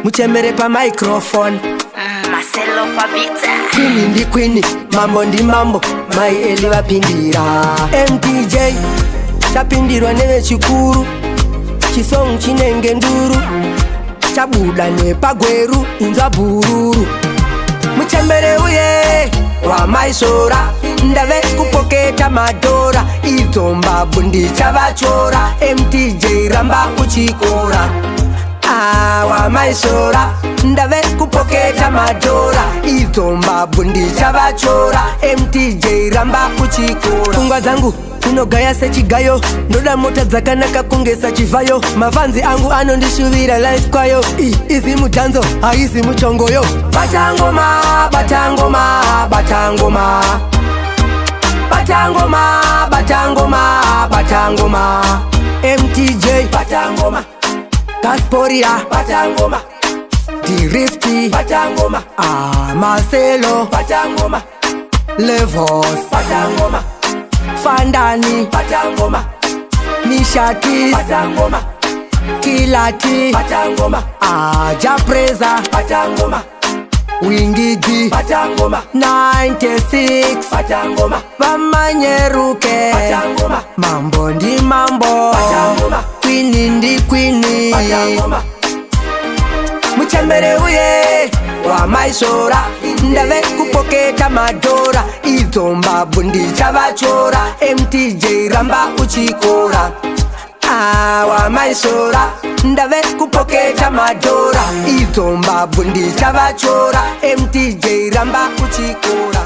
muchemere pa microphone. Marcelo Pabita. Queen ndi queen, mambo ndi mambo, mai eli vapindira. MTJ chapindirwa neve chikuru, chisong chinenge nduru, chabuda nepagweru inzwa bururu. Muchembere uye wa maisora, ndave kupoketa madora, idzomba bundi chavachora. MTJ ramba uchikora. Wa maisora, ndave kupoketa madora, idzomba bundi chavachora. MTJ ramba uchikora. Pfungwa dzangu inogaya sechigayo, ndoda mota dzakanaka kungesa chivayo. Mafanzi angu anondishuvira life kwayo, izi mutanzo haizi muchongoyo. Batangoma, batangoma, batangoma, batangoma, batangoma, batangoma. MTJ batangoma, Casporia batangoma, Dirifty batangoma, Marcelo batangoma, Levos batangoma, Fandani batangoma, Nishati batangoma, Kilati batangoma, Japreza batangoma, Wingigi batangoma, 96 batangoma, Vamanyeruke batangoma, mambo ndi mambo batangoma, Queen ndi queen batangoma. Muchembere uye wa maisora, ndave kupoketa madora, idzomba bundi chavachora. MTJ ramba uchikora. Wa maisora, ndave kupoketa madora, idzomba bundi chavachora. MTJ ramba uchikora.